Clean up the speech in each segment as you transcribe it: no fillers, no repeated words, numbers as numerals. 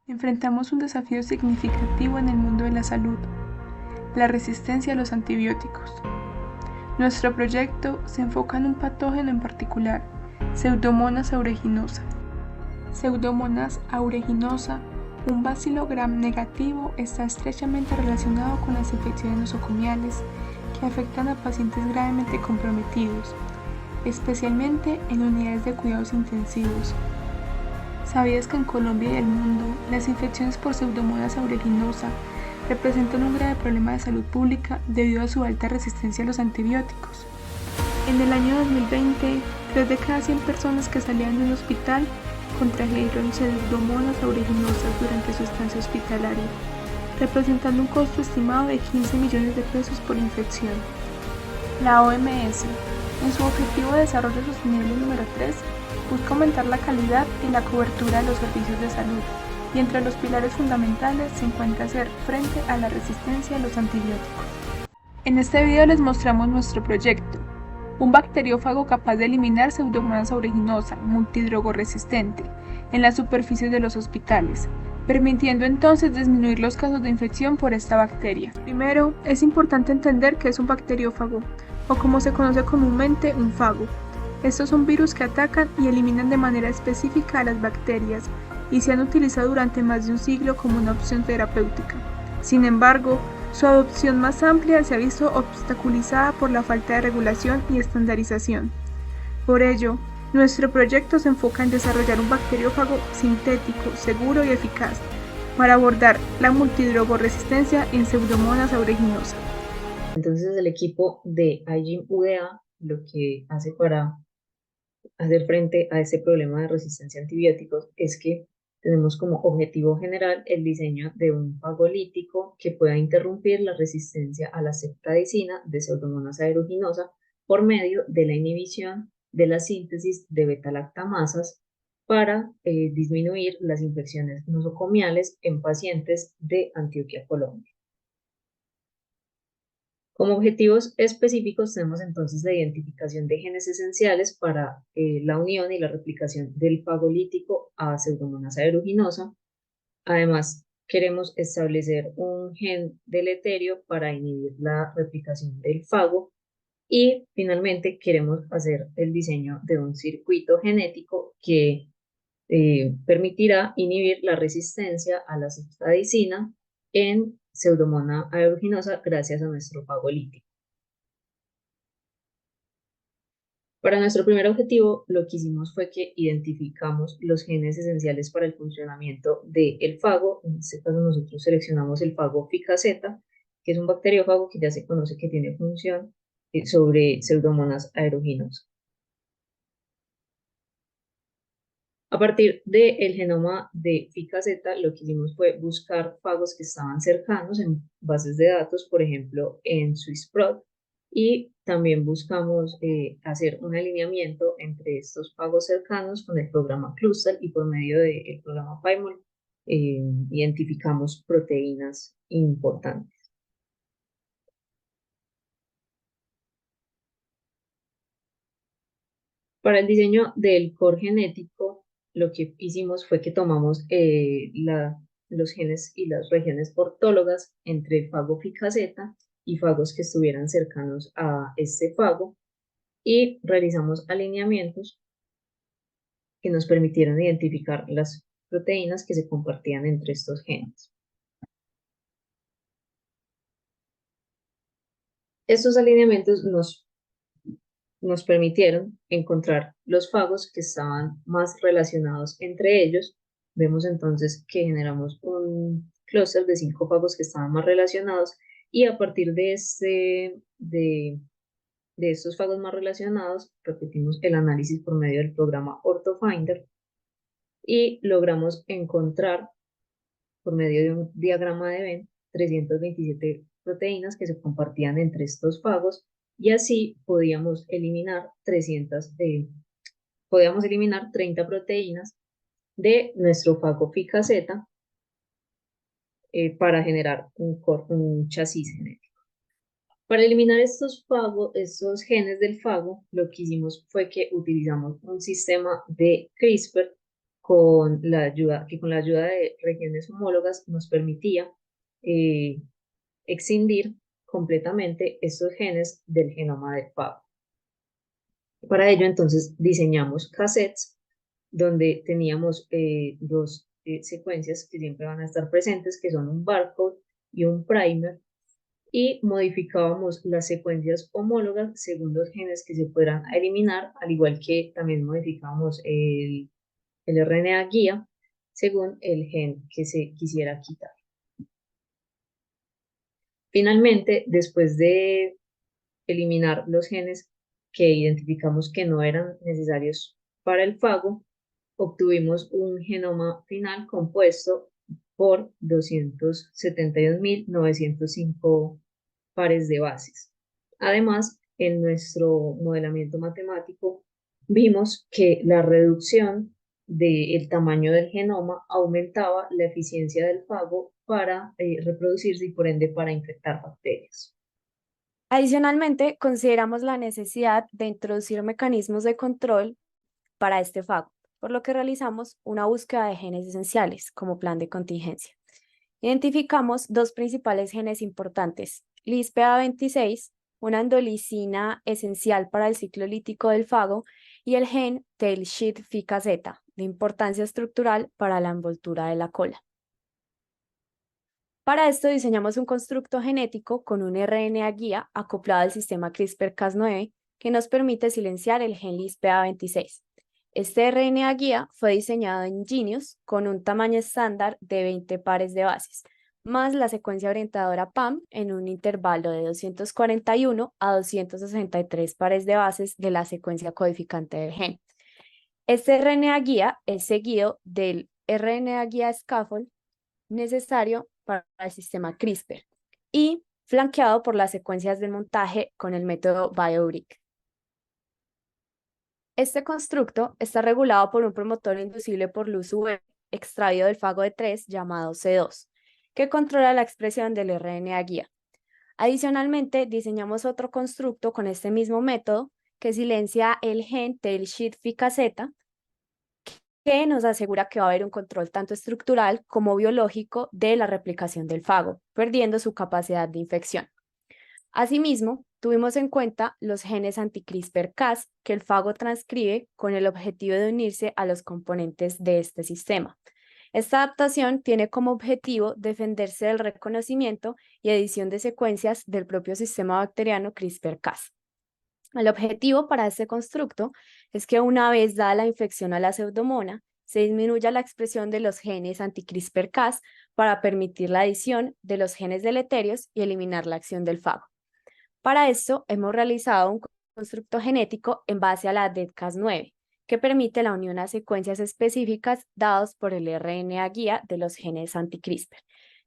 Enfrentamos un desafío significativo en el mundo de la salud, la resistencia a los antibióticos. Nuestro proyecto se enfoca en un patógeno en particular, Pseudomonas aeruginosa. Pseudomonas aeruginosa, un bacilo gram negativo, está estrechamente relacionado con las infecciones nosocomiales que afectan a pacientes gravemente comprometidos, especialmente en unidades de cuidados intensivos. ¿Sabías que en Colombia y el mundo las infecciones por Pseudomonas aeruginosa representan un grave problema de salud pública debido a su alta resistencia a los antibióticos? En el año 2020, 3 de cada 100 personas que salían de un hospital contrajeron Pseudomonas aeruginosa durante su estancia hospitalaria, representando un costo estimado de 15 millones de pesos por infección. La OMS, en su Objetivo de Desarrollo Sostenible número 3, busca aumentar la calidad y la cobertura de los servicios de salud, y entre los pilares fundamentales se encuentra hacer frente a la resistencia a los antibióticos. En este video les mostramos nuestro proyecto, un bacteriófago capaz de eliminar Pseudomonas aeruginosa, multidrogoresistente, en las superficies de los hospitales, permitiendo entonces disminuir los casos de infección por esta bacteria. Primero, es importante entender que es un bacteriófago, o como se conoce comúnmente, un fago. Estos son virus que atacan y eliminan de manera específica a las bacterias y se han utilizado durante más de un siglo como una opción terapéutica. Sin embargo, su adopción más amplia se ha visto obstaculizada por la falta de regulación y estandarización. Por ello, nuestro proyecto se enfoca en desarrollar un bacteriófago sintético, seguro y eficaz para abordar la multidrogoresistencia en Pseudomonas aeruginosa. Entonces el equipo de IGIM UDA lo que hace para hacer frente a este problema de resistencia a antibióticos es que tenemos como objetivo general el diseño de un fagolítico que pueda interrumpir la resistencia a la ceftriaxona de Pseudomonas aeruginosa por medio de la inhibición de la síntesis de beta-lactamasas para disminuir las infecciones nosocomiales en pacientes de Antioquia, Colombia. Como objetivos específicos tenemos entonces la identificación de genes esenciales para la unión y la replicación del fagolítico a Pseudomonas aeruginosa. Además, queremos establecer un gen deleterio para inhibir la replicación del fago. Y finalmente queremos hacer el diseño de un circuito genético que permitirá inhibir la resistencia a la ceftriaxona en Pseudomonas aeruginosa gracias a nuestro fagolítico. Para nuestro primer objetivo, lo que hicimos fue que identificamos los genes esenciales para el funcionamiento del fago. En este caso, nosotros seleccionamos el fago FICA-Z, que es un bacteriófago que ya se conoce que tiene función sobre Pseudomonas aeruginosa. A partir del genoma de FICA-Z, lo que hicimos fue buscar fagos que estaban cercanos en bases de datos, por ejemplo, en SwissProt, y también buscamos hacer un alineamiento entre estos fagos cercanos con el programa Clustal y por medio del programa PyMol identificamos proteínas importantes. Para el diseño del core genético, lo que hicimos fue que tomamos los genes y las regiones ortólogas entre el fago FICA-Z y fagos que estuvieran cercanos a este fago y realizamos alineamientos que nos permitieron identificar las proteínas que se compartían entre estos genes. Estos alineamientos nos permitieron encontrar los fagos que estaban más relacionados entre ellos. Vemos entonces que generamos un clúster de 5 fagos que estaban más relacionados y a partir de estos fagos más relacionados repetimos el análisis por medio del programa OrthoFinder y logramos encontrar por medio de un diagrama de Venn 327 proteínas que se compartían entre estos fagos y así podíamos eliminar 30 proteínas de nuestro fago FICA-Z para generar un chasis genético. Para eliminar estos genes del fago, lo que hicimos fue que utilizamos un sistema de CRISPR que con la ayuda de regiones homólogas nos permitía eh, excindir completamente estos genes del genoma del fago. Para ello, entonces, diseñamos cassettes donde teníamos dos secuencias que siempre van a estar presentes, que son un barcode y un primer, y modificábamos las secuencias homólogas según los genes que se fueran a eliminar, al igual que también modificábamos el RNA guía según el gen que se quisiera quitar. Finalmente, después de eliminar los genes que identificamos que no eran necesarios para el fago, obtuvimos un genoma final compuesto por 272.905 pares de bases. Además, en nuestro modelamiento matemático vimos que la reducción del tamaño del genoma aumentaba la eficiencia del fago para reproducirse y por ende para infectar bacterias. Adicionalmente, consideramos la necesidad de introducir mecanismos de control para este fago, por lo que realizamos una búsqueda de genes esenciales como plan de contingencia. Identificamos dos principales genes importantes, LISPA26, una endolisina esencial para el ciclo lítico del fago, y el gen tail sheath FICA-Z, de importancia estructural para la envoltura de la cola. Para esto diseñamos un constructo genético con un RNA guía acoplado al sistema CRISPR-Cas9 que nos permite silenciar el gen LISPA26. Este RNA guía fue diseñado en Genius con un tamaño estándar de 20 pares de bases, más la secuencia orientadora PAM en un intervalo de 241 a 263 pares de bases de la secuencia codificante del gen. Este RNA guía es seguido del RNA guía scaffold necesario para el sistema CRISPR y flanqueado por las secuencias de montaje con el método BioBrick. Este constructo está regulado por un promotor inducible por luz UV extraído del fago de 3 llamado C2, que controla la expresión del RNA guía. Adicionalmente, diseñamos otro constructo con este mismo método que silencia el gen tail sheath FICA-Z, que nos asegura que va a haber un control tanto estructural como biológico de la replicación del fago, perdiendo su capacidad de infección. Asimismo, tuvimos en cuenta los genes anti-CRISPR-Cas que el fago transcribe con el objetivo de unirse a los componentes de este sistema. Esta adaptación tiene como objetivo defenderse del reconocimiento y edición de secuencias del propio sistema bacteriano CRISPR-Cas. El objetivo para este constructo es que una vez dada la infección a la pseudomona, se disminuya la expresión de los genes anti-CRISPR-Cas para permitir la adición de los genes deleterios y eliminar la acción del fago. Para esto, hemos realizado un constructo genético en base a la DEDCAS9, que permite la unión a secuencias específicas dados por el RNA guía de los genes anti-CRISPR.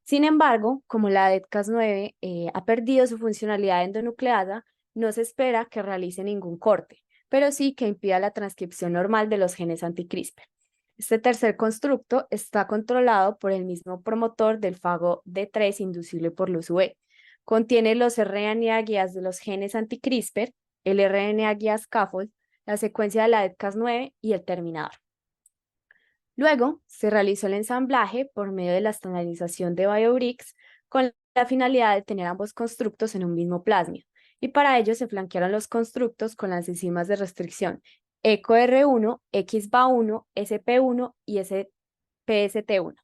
Sin embargo, como la DEDCAS9 ha perdido su funcionalidad endonucleasa, no se espera que realice ningún corte, pero sí que impida la transcripción normal de los genes anti-CRISPR. Este tercer constructo está controlado por el mismo promotor del fago D3 inducible por luz UV. Contiene los RNA guías de los genes anti-CRISPR, el RNA guía scaffold, la secuencia de la DEDCAS9 y el terminador. Luego, se realizó el ensamblaje por medio de la estandarización de BioBricks con la finalidad de tener ambos constructos en un mismo plasmid, y para ello se flanquearon los constructos con las enzimas de restricción EcoR1, XBA1, SP1 y PST1.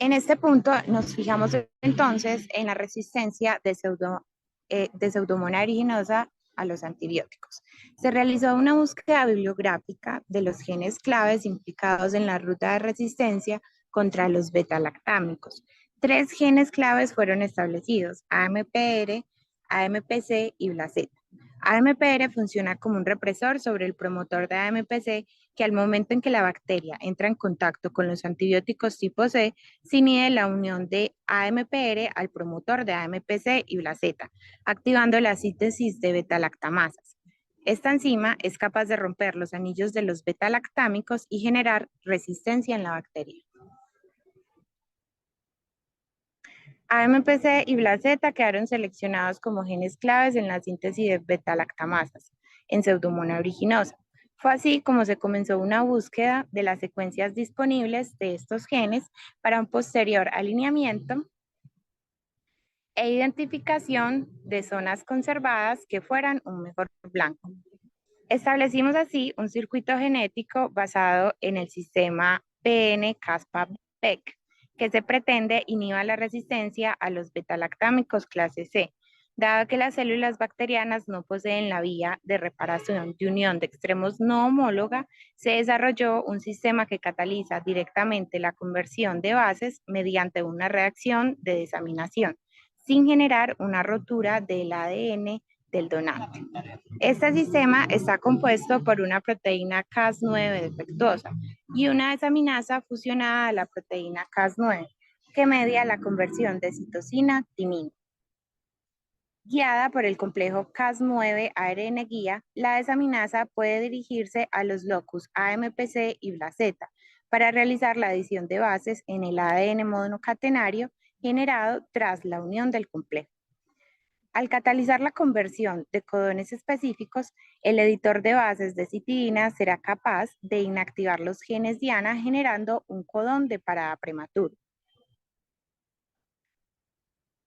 En este punto nos fijamos entonces en la resistencia de Pseudomonas aeruginosa a los antibióticos. Se realizó una búsqueda bibliográfica de los genes claves implicados en la ruta de resistencia contra los beta-lactámicos. 3 genes claves fueron establecidos: AMPR, AMPC y BLAZ. AMPR funciona como un represor sobre el promotor de AMPC que al momento en que la bacteria entra en contacto con los antibióticos tipo C, se inhibe la unión de AMPR al promotor de AMPC y BLAZ, activando la síntesis de beta-lactamasas. Esta enzima es capaz de romper los anillos de los beta-lactámicos y generar resistencia en la bacteria. AMPC y BLAZ quedaron seleccionados como genes claves en la síntesis de beta-lactamasas en Pseudomonas aeruginosa. Fue así como se comenzó una búsqueda de las secuencias disponibles de estos genes para un posterior alineamiento e identificación de zonas conservadas que fueran un mejor blanco. Establecimos así un circuito genético basado en el sistema PN-CASPA-BEC, que se pretende inhiba la resistencia a los betalactámicos clase C, dado que las células bacterianas no poseen la vía de reparación de unión de extremos no homóloga, se desarrolló un sistema que cataliza directamente la conversión de bases mediante una reacción de desaminación, sin generar una rotura del ADN del donante. Este sistema está compuesto por una proteína Cas9 defectuosa y una desaminasa fusionada a la proteína Cas9, que media la conversión de citosina a timina. Guiada por el complejo Cas9 ARN guía, la desaminasa puede dirigirse a los locus AMPC y BLAZ para realizar la adición de bases en el ADN monocatenario generado tras la unión del complejo. Al catalizar la conversión de codones específicos, el editor de bases de citidina será capaz de inactivar los genes diana generando un codón de parada prematuro.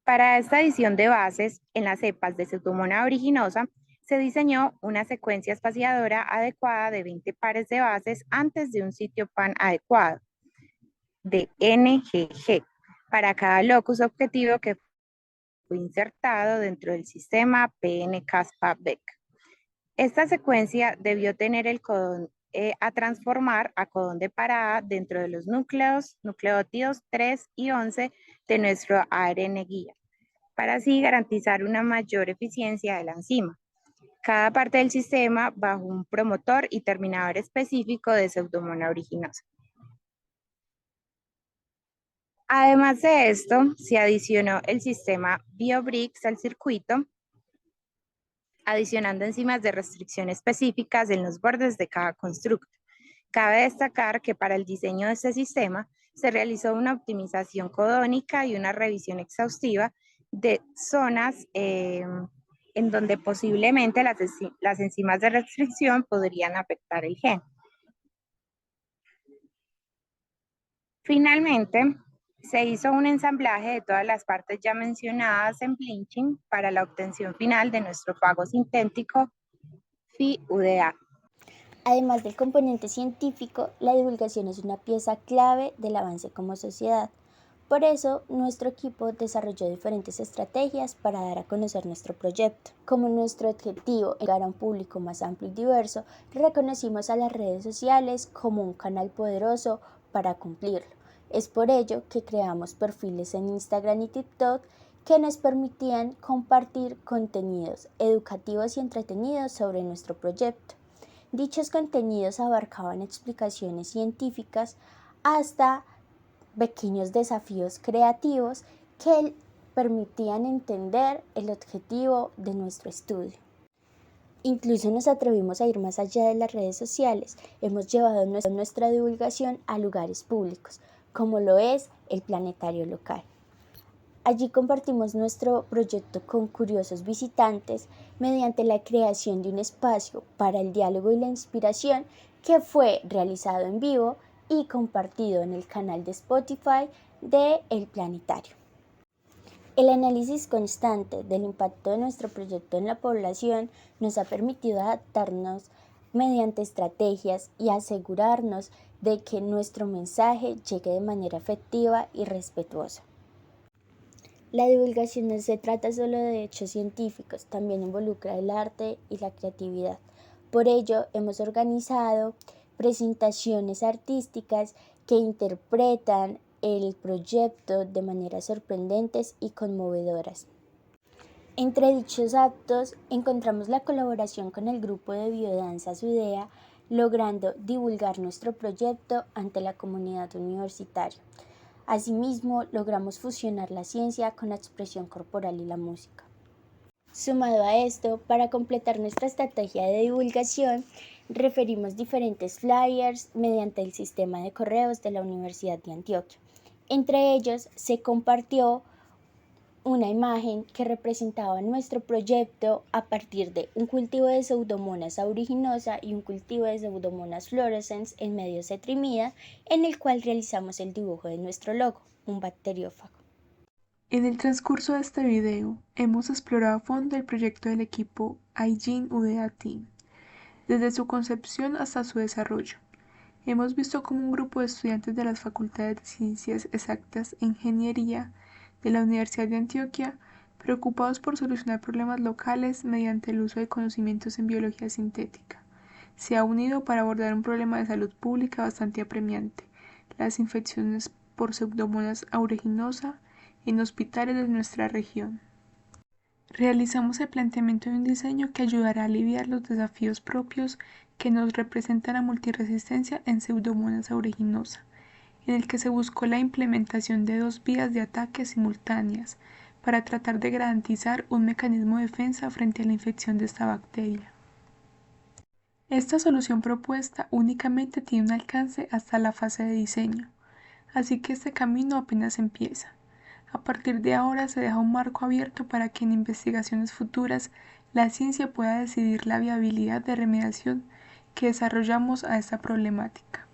Para esta adición de bases en las cepas de Pseudomonas aeruginosa, se diseñó una secuencia espaciadora adecuada de 20 pares de bases antes de un sitio PAN adecuado de NGG para cada locus objetivo que fue insertado dentro del sistema PN-CASPA-BEC. Esta secuencia debió tener el codón a transformar a codón de parada dentro de los nucleótidos 3 y 11 de nuestro ARN guía, para así garantizar una mayor eficiencia de la enzima. Cada parte del sistema bajo un promotor y terminador específico de Pseudomonas aeruginosa. Además de esto, se adicionó el sistema BioBricks al circuito, adicionando enzimas de restricción específicas en los bordes de cada constructo. Cabe destacar que para el diseño de este sistema se realizó una optimización codónica y una revisión exhaustiva de zonas en donde posiblemente las enzimas de restricción podrían afectar el gen. Finalmente, se hizo un ensamblaje de todas las partes ya mencionadas en Blinching para la obtención final de nuestro fago sintético Phi-UDA. Además del componente científico, la divulgación es una pieza clave del avance como sociedad. Por eso, nuestro equipo desarrolló diferentes estrategias para dar a conocer nuestro proyecto. Como nuestro objetivo es llegar a un público más amplio y diverso, reconocimos a las redes sociales como un canal poderoso para cumplirlo. Es por ello que creamos perfiles en Instagram y TikTok que nos permitían compartir contenidos educativos y entretenidos sobre nuestro proyecto. Dichos contenidos abarcaban explicaciones científicas hasta pequeños desafíos creativos que permitían entender el objetivo de nuestro estudio. Incluso nos atrevimos a ir más allá de las redes sociales. Hemos llevado nuestra divulgación a lugares públicos, como lo es el planetario local. Allí compartimos nuestro proyecto con curiosos visitantes mediante la creación de un espacio para el diálogo y la inspiración que fue realizado en vivo y compartido en el canal de Spotify de El Planetario. El análisis constante del impacto de nuestro proyecto en la población nos ha permitido adaptarnos mediante estrategias y asegurarnos de que nuestro mensaje llegue de manera efectiva y respetuosa. La divulgación no se trata solo de hechos científicos, también involucra el arte y la creatividad. Por ello, hemos organizado presentaciones artísticas que interpretan el proyecto de maneras sorprendentes y conmovedoras. Entre dichos actos encontramos la colaboración con el grupo de biodanza Sudea, logrando divulgar nuestro proyecto ante la comunidad universitaria. Asimismo, logramos fusionar la ciencia con la expresión corporal y la música. Sumado a esto, para completar nuestra estrategia de divulgación, referimos diferentes flyers mediante el sistema de correos de la Universidad de Antioquia. Entre ellos, se compartió una imagen que representaba nuestro proyecto a partir de un cultivo de Pseudomonas aeruginosa y un cultivo de Pseudomonas fluorescens en medio cetrimida, en el cual realizamos el dibujo de nuestro logo, un bacteriófago. En el transcurso de este video, hemos explorado a fondo el proyecto del equipo iGene UDA Team, desde su concepción hasta su desarrollo. Hemos visto cómo un grupo de estudiantes de las Facultades de Ciencias Exactas e Ingeniería de la Universidad de Antioquia, preocupados por solucionar problemas locales mediante el uso de conocimientos en biología sintética, se ha unido para abordar un problema de salud pública bastante apremiante: las infecciones por Pseudomonas aeruginosa en hospitales de nuestra región. Realizamos el planteamiento de un diseño que ayudará a aliviar los desafíos propios que nos representa la multiresistencia en Pseudomonas aeruginosa, en el que se buscó la implementación de 2 vías de ataque simultáneas para tratar de garantizar un mecanismo de defensa frente a la infección de esta bacteria. Esta solución propuesta únicamente tiene un alcance hasta la fase de diseño, así que este camino apenas empieza. A partir de ahora se deja un marco abierto para que en investigaciones futuras la ciencia pueda decidir la viabilidad de remediación que desarrollamos a esta problemática.